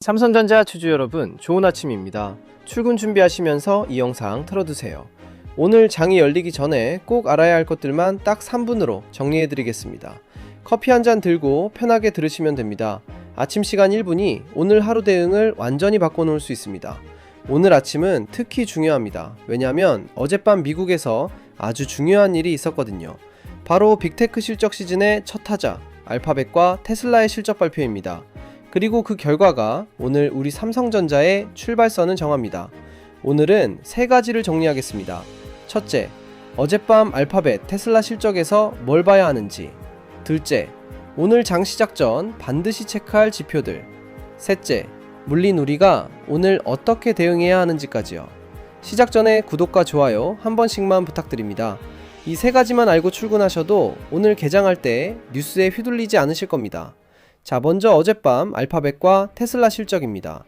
삼성전자 주주 여러분, 좋은 아침입니다. 출근 준비하시면서 이 영상 틀어두세요. 오늘 장이 열리기 전에 꼭 알아야 할 것들만 딱 3분으로 정리해드리겠습니다. 커피 한 잔 들고 편하게 들으시면 됩니다. 아침 시간 1분이 오늘 하루 대응을 완전히 바꿔놓을 수 있습니다. 오늘 아침은 특히 중요합니다. 왜냐하면 어젯밤 미국에서 아주 중요한 일이 있었거든요. 바로 빅테크 실적 시즌의 첫 타자 알파벳과 테슬라의 실적 발표입니다. 그리고 그 결과가 오늘 우리 삼성전자의 출발선을 정합니다. 오늘은 세 가지를 정리하겠습니다. 첫째, 어젯밤 알파벳 테슬라 실적에서 뭘 봐야 하는지. 둘째, 오늘 장 시작 전 반드시 체크할 지표들. 셋째, 물린 우리가 오늘 어떻게 대응해야 하는지까지요. 시작 전에 구독과 좋아요 한 번씩만 부탁드립니다. 이 세 가지만 알고 출근하셔도 오늘 개장할 때 뉴스에 휘둘리지 않으실 겁니다. 자, 먼저 어젯밤 알파벳과 테슬라 실적입니다.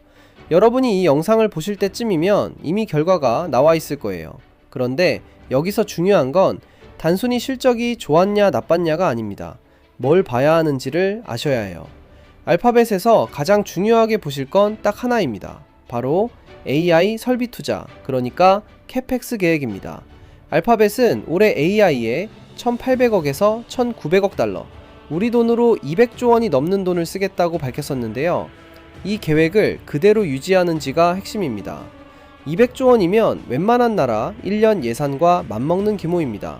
여러분이 이 영상을 보실 때쯤이면 이미 결과가 나와 있을 거예요. 그런데 여기서 중요한 건 단순히 실적이 좋았냐 나빴냐가 아닙니다. 뭘 봐야 하는지를 아셔야 해요. 알파벳에서 가장 중요하게 보실 건 딱 하나입니다. 바로 AI 설비 투자, 그러니까 캐펙스 계획입니다. 알파벳은 올해 AI에 1,800억에서 1,900억 달러, 우리 돈으로 200조 원이 넘는 돈을 쓰겠다고 밝혔었는데요. 이 계획을 그대로 유지하는지가 핵심입니다. 200조 원이면 웬만한 나라 1년 예산과 맞먹는 규모입니다.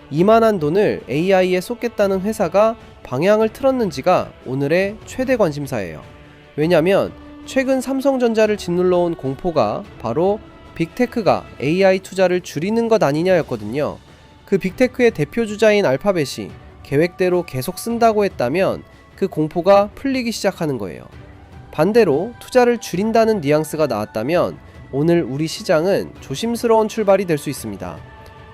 이만한 돈을 AI에 쏟겠다는 회사가 방향을 틀었는지가 오늘의 최대 관심사예요. 왜냐면 최근 삼성전자를 짓눌러 온 공포가 바로 빅테크가 AI 투자를 줄이는 것 아니냐였거든요. 그 빅테크의 대표주자인 알파벳이 계획대로 계속 쓴다고 했다면 그 공포가 풀리기 시작하는 거예요. 반대로 투자를 줄인다는 뉘앙스가 나왔다면 오늘 우리 시장은 조심스러운 출발이 될 수 있습니다.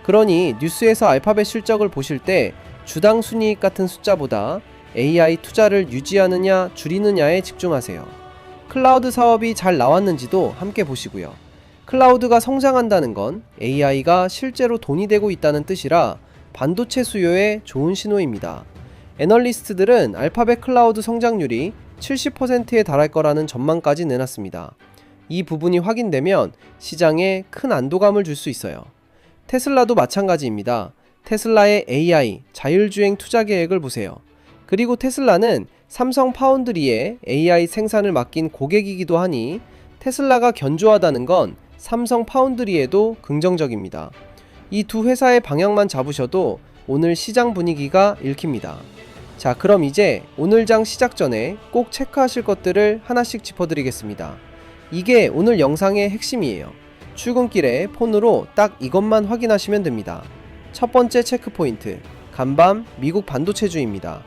그러니 뉴스에서 알파벳 실적을 보실 때 주당 순이익 같은 숫자보다 AI 투자를 유지하느냐 줄이느냐에 집중하세요. 클라우드 사업이 잘 나왔는지도 함께 보시고요. 클라우드가 성장한다는 건 AI가 실제로 돈이 되고 있다는 뜻이라 반도체 수요에 좋은 신호입니다. 애널리스트들은 알파벳 클라우드 성장률이 70%에 달할 거라는 전망까지 내놨습니다. 이 부분이 확인되면 시장에 큰 안도감을 줄 수 있어요. 테슬라도 마찬가지입니다. 테슬라의 AI 자율주행 투자 계획을 보세요. 그리고 테슬라는 삼성 파운드리에 AI 생산을 맡긴 고객이기도 하니 테슬라가 견조하다는 건 삼성 파운드리에도 긍정적입니다. 이 두 회사의 방향만 잡으셔도 오늘 시장 분위기가 읽힙니다. 자, 그럼 이제 오늘 장 시작 전에 꼭 체크하실 것들을 하나씩 짚어드리겠습니다. 이게 오늘 영상의 핵심이에요. 출근길에 폰으로 딱 이것만 확인하시면 됩니다. 첫 번째 체크포인트, 간밤 미국 반도체주입니다.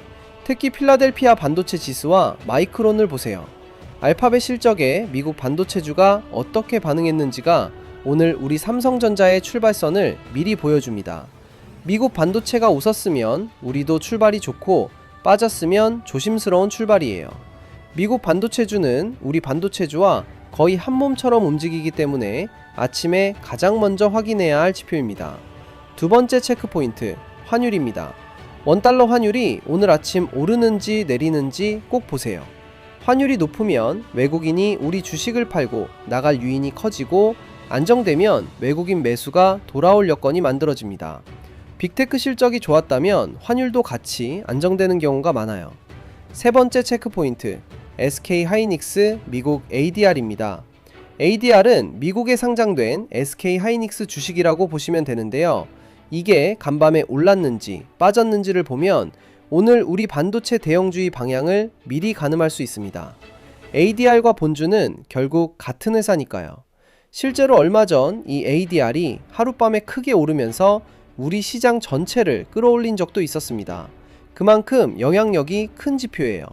특히 필라델피아 반도체 지수와 마이크론을 보세요. 알파벳 실적에 미국 반도체주가 어떻게 반응했는지가 오늘 우리 삼성전자의 출발선을 미리 보여줍니다. 미국 반도체가 웃었으면 우리도 출발이 좋고 빠졌으면 조심스러운 출발이에요. 미국 반도체주는 우리 반도체주와 거의 한 몸처럼 움직이기 때문에 아침에 가장 먼저 확인해야 할 지표입니다. 두 번째 체크포인트, 환율입니다. 원달러 환율이 오늘 아침 오르는지 내리는지 꼭 보세요. 환율이 높으면 외국인이 우리 주식을 팔고 나갈 유인이 커지고 안정되면 외국인 매수가 돌아올 여건이 만들어집니다. 빅테크 실적이 좋았다면 환율도 같이 안정되는 경우가 많아요. 세 번째 체크포인트, SK 하이닉스 미국 ADR입니다. ADR은 미국에 상장된 SK 하이닉스 주식이라고 보시면 되는데요. 이게 간밤에 올랐는지 빠졌는지를 보면 오늘 우리 반도체 대형주의 방향을 미리 가늠할 수 있습니다. ADR과 본주는 결국 같은 회사니까요. 실제로 얼마 전 이 ADR이 하룻밤에 크게 오르면서 우리 시장 전체를 끌어올린 적도 있었습니다. 그만큼 영향력이 큰 지표예요.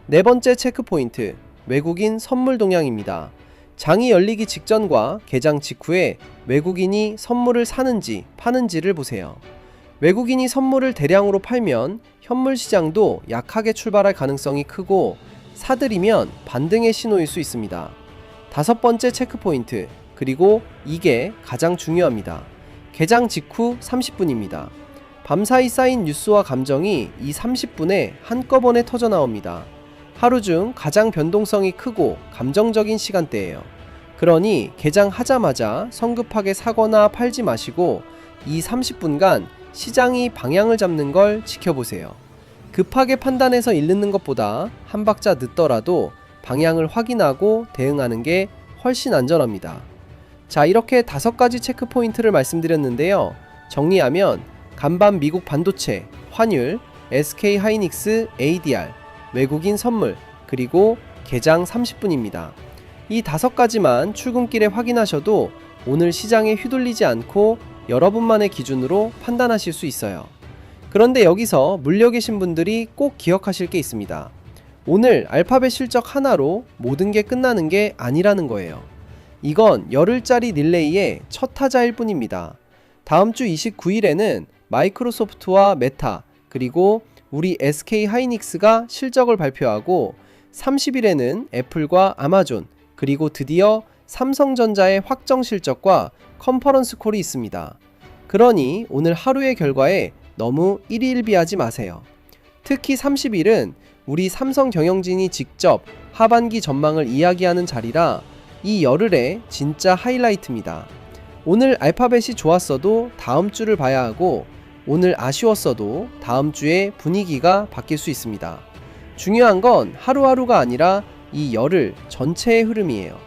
네 번째 체크포인트, 외국인 선물 동향입니다. 장이 열리기 직전과 개장 직후에 외국인이 선물을 사는지 파는지를 보세요. 외국인이 선물을 대량으로 팔면 현물 시장도 약하게 출발할 가능성이 크고 사들이면 반등의 신호일 수 있습니다. 다섯 번째 체크포인트, 그리고 이게 가장 중요합니다. 개장 직후 30분입니다. 밤사이 쌓인 뉴스와 감정이 이 30분에 한꺼번에 터져나옵니다. 하루 중 가장 변동성이 크고 감정적인 시간대예요. 그러니 개장하자마자 성급하게 사거나 팔지 마시고 이 30분간 시장이 방향을 잡는 걸 지켜보세요. 급하게 판단해서 잃는 것보다 한 박자 늦더라도 방향을 확인하고 대응하는 게 훨씬 안전합니다. 자, 이렇게 5가지 체크 포인트를 말씀드렸는데요. 정리하면 간밤 미국 반도체, 환율, SK 하이닉스, ADR, 외국인 선물, 그리고 개장 30분입니다. 이 5가지만 출근길에 확인하셔도 오늘 시장에 휘둘리지 않고 여러분만의 기준으로 판단하실 수 있어요. 그런데 여기서 물려 계신 분들이 꼭 기억하실 게 있습니다. 오늘 알파벳 실적 하나로 모든 게 끝나는 게 아니라는 거예요. 이건 열흘짜리 릴레이의 첫 타자일 뿐입니다. 다음 주 29일에는 마이크로소프트와 메타, 그리고 우리 SK 하이닉스가 실적을 발표하고 30일에는 애플과 아마존, 그리고 드디어 삼성전자의 확정 실적과 컨퍼런스 콜이 있습니다. 그러니 오늘 하루의 결과에 너무 일희일비하지 마세요. 특히 30일은 우리 삼성 경영진이 직접 하반기 전망을 이야기하는 자리라 이 열흘의 진짜 하이라이트입니다. 오늘 알파벳이 좋았어도 다음 주를 봐야 하고 오늘 아쉬웠어도 다음 주에 분위기가 바뀔 수 있습니다. 중요한 건 하루하루가 아니라 이 열흘 전체의 흐름이에요.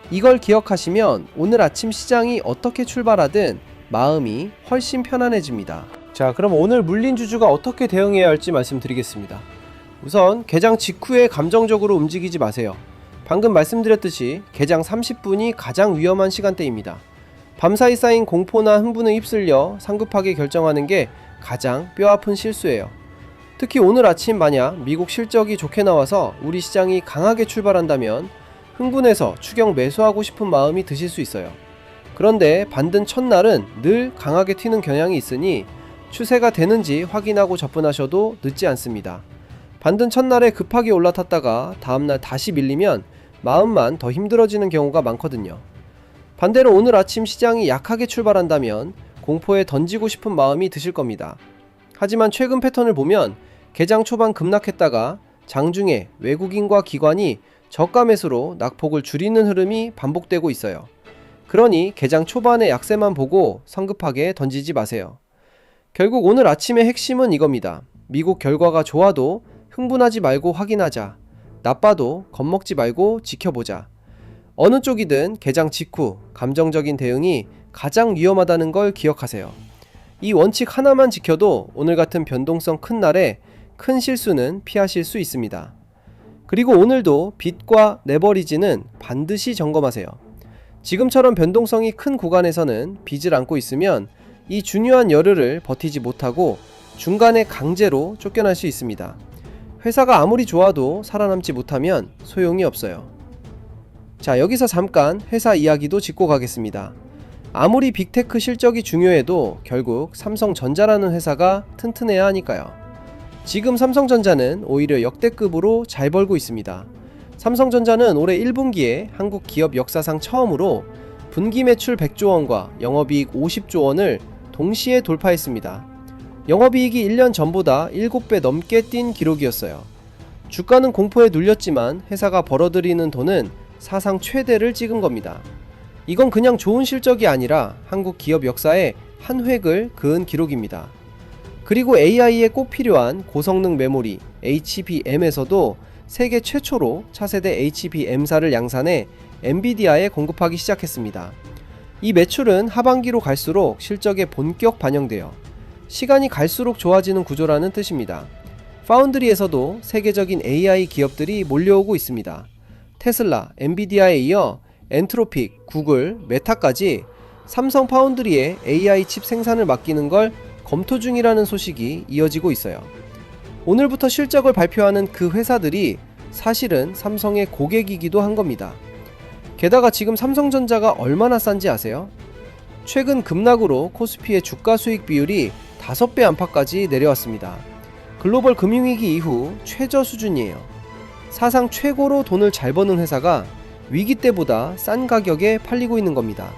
이걸 기억하시면 오늘 아침 시장이 어떻게 출발하든 마음이 훨씬 편안해집니다. 자, 그럼 오늘 물린 주주가 어떻게 대응해야 할지 말씀드리겠습니다. 우선 개장 직후에 감정적으로 움직이지 마세요. 방금 말씀드렸듯이 개장 30분이 가장 위험한 시간대입니다. 밤사이 쌓인 공포나 흥분에 휩쓸려 상급하게 결정하는 게 가장 뼈아픈 실수예요. 특히 오늘 아침 만약 미국 실적이 좋게 나와서 우리 시장이 강하게 출발한다면 흥분해서 추경 매수하고 싶은 마음이 드실 수 있어요. 그런데 반등 첫날은 늘 강하게 튀는 경향이 있으니 추세가 되는지 확인하고 접근하셔도 늦지 않습니다. 반등 첫날에 급하게 올라탔다가 다음날 다시 밀리면 마음만 더 힘들어지는 경우가 많거든요. 반대로 오늘 아침 시장이 약하게 출발한다면 공포에 던지고 싶은 마음이 드실 겁니다. 하지만 최근 패턴을 보면 개장 초반 급락했다가 장중에 외국인과 기관이 저가 매수로 낙폭을 줄이는 흐름이 반복되고 있어요. 그러니 개장 초반의 약세만 보고 성급하게 던지지 마세요. 결국 오늘 아침의 핵심은 이겁니다. 미국 결과가 좋아도 흥분하지 말고 확인하자. 나빠도 겁먹지 말고 지켜보자. 어느 쪽이든 개장 직후 감정적인 대응이 가장 위험하다는 걸 기억하세요. 이 원칙 하나만 지켜도 오늘 같은 변동성 큰 날에 큰 실수는 피하실 수 있습니다. 그리고 오늘도 빚과 레버리지는 반드시 점검하세요. 지금처럼 변동성이 큰 구간에서는 빚을 안고 있으면 이 중요한 열흘을 버티지 못하고 중간에 강제로 쫓겨날 수 있습니다. 회사가 아무리 좋아도 살아남지 못하면 소용이 없어요. 자, 여기서 잠깐 회사 이야기도 짚고 가겠습니다. 아무리 빅테크 실적이 중요해도 결국 삼성전자라는 회사가 튼튼해야 하니까요. 지금 삼성전자는 오히려 역대급으로 잘 벌고 있습니다. 삼성전자는 올해 1분기에 한국 기업 역사상 처음으로 분기 매출 100조 원과 영업이익 50조 원을 동시에 돌파했습니다. 영업이익이 1년 전보다 7배 넘게 뛴 기록이었어요. 주가는 공포에 눌렸지만 회사가 벌어들이는 돈은 사상 최대를 찍은 겁니다. 이건 그냥 좋은 실적이 아니라 한국 기업 역사에 한 획을 그은 기록입니다. 그리고 AI에 꼭 필요한 고성능 메모리 HBM에서도 세계 최초로 차세대 HBM사를 양산해 엔비디아에 공급하기 시작했습니다. 이 매출은 하반기로 갈수록 실적에 본격 반영되어 시간이 갈수록 좋아지는 구조라는 뜻입니다. 파운드리에서도 세계적인 AI 기업들이 몰려오고 있습니다. 테슬라, 엔비디아에 이어 엔트로픽, 구글, 메타까지 삼성 파운드리에 AI 칩 생산을 맡기는 걸 검토 중이라는 소식이 이어지고 있어요. 오늘부터 실적을 발표하는 그 회사들이 사실은 삼성의 고객이기도 한 겁니다. 게다가 지금 삼성전자가 얼마나 싼지 아세요? 최근 급락으로 코스피의 주가 수익 비율이 5배 안팎까지 내려왔습니다. 글로벌 금융위기 이후 최저 수준이에요. 사상 최고로 돈을 잘 버는 회사가 위기 때보다 싼 가격에 팔리고 있는 겁니다.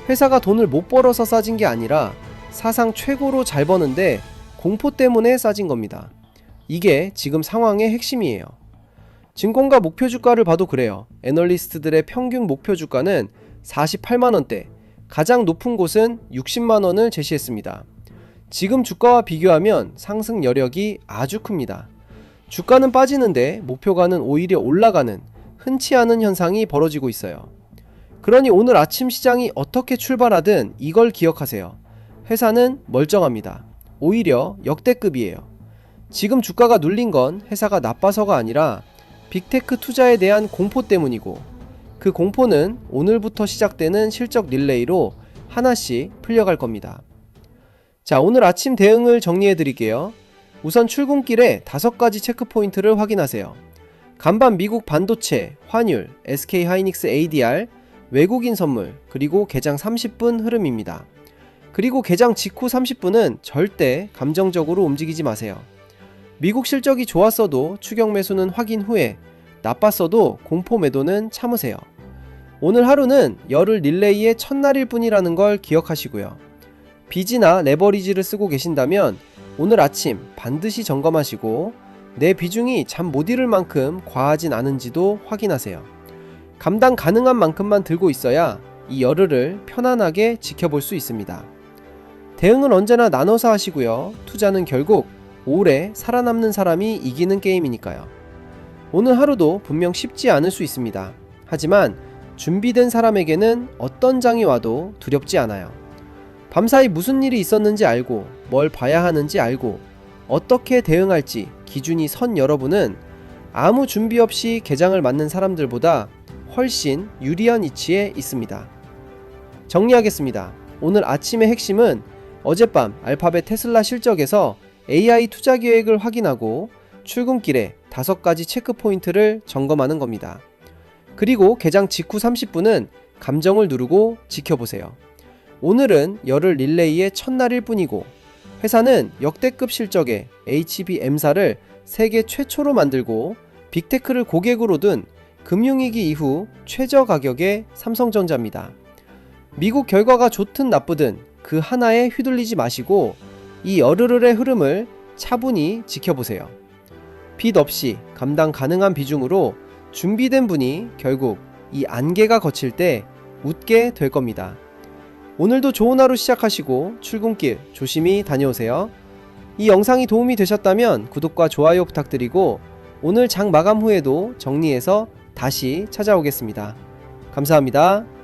회사가 돈을 못 벌어서 싸진 게 아니라 사상 최고로 잘 버는데 공포 때문에 싸진 겁니다. 이게 지금 상황의 핵심이에요. 증권가 목표 주가를 봐도 그래요. 애널리스트들의 평균 목표 주가는 48만원대, 가장 높은 곳은 60만원을 제시했습니다. 지금 주가와 비교하면 상승 여력이 아주 큽니다. 주가는 빠지는데 목표가는 오히려 올라가는 흔치 않은 현상이 벌어지고 있어요. 그러니 오늘 아침 시장이 어떻게 출발하든 이걸 기억하세요. 회사는 멀쩡합니다. 오히려 역대급이에요. 지금 주가가 눌린 건 회사가 나빠서가 아니라 빅테크 투자에 대한 공포 때문이고, 그 공포는 오늘부터 시작되는 실적 릴레이로 하나씩 풀려갈 겁니다. 자, 오늘 아침 대응을 정리해 드릴게요. 우선 출근길에 5가지 체크포인트를 확인하세요. 간밤 미국 반도체, 환율, SK하이닉스 ADR, 외국인 선물, 그리고 개장 30분 흐름입니다. 그리고 개장 직후 30분은 절대 감정적으로 움직이지 마세요. 미국 실적이 좋았어도 추격 매수는 확인 후에, 나빴어도 공포 매도는 참으세요. 오늘 하루는 열흘 릴레이의 첫날일 뿐이라는 걸 기억하시고요. 빚이나 레버리지를 쓰고 계신다면 오늘 아침 반드시 점검하시고 내 비중이 잠 못 이룰 만큼 과하진 않은지도 확인하세요. 감당 가능한 만큼만 들고 있어야 이 열흘을 편안하게 지켜볼 수 있습니다. 대응은 언제나 나눠서 하시고요. 투자는 결국 오래 살아남는 사람이 이기는 게임이니까요. 오늘 하루도 분명 쉽지 않을 수 있습니다. 하지만 준비된 사람에게는 어떤 장이 와도 두렵지 않아요. 밤사이 무슨 일이 있었는지 알고, 뭘 봐야 하는지 알고, 어떻게 대응할지 기준이 선 여러분은 아무 준비 없이 개장을 맞는 사람들보다 훨씬 유리한 위치에 있습니다. 정리하겠습니다. 오늘 아침의 핵심은 어젯밤 알파벳 테슬라 실적에서 AI 투자 계획을 확인하고 출근길에 5가지 체크포인트를 점검하는 겁니다. 그리고 개장 직후 30분은 감정을 누르고 지켜보세요. 오늘은 열흘 릴레이의 첫날일 뿐이고, 회사는 역대급 실적의 HBM사를 세계 최초로 만들고 빅테크를 고객으로 둔 금융위기 이후 최저 가격의 삼성전자입니다. 미국 결과가 좋든 나쁘든 그 하나에 휘둘리지 마시고 이 열흘의 흐름을 차분히 지켜보세요. 빚 없이 감당 가능한 비중으로 준비된 분이 결국 이 안개가 거칠 때 웃게 될 겁니다. 오늘도 좋은 하루 시작하시고 출근길 조심히 다녀오세요. 이 영상이 도움이 되셨다면 구독과 좋아요 부탁드리고 오늘 장 마감 후에도 정리해서 다시 찾아오겠습니다. 감사합니다.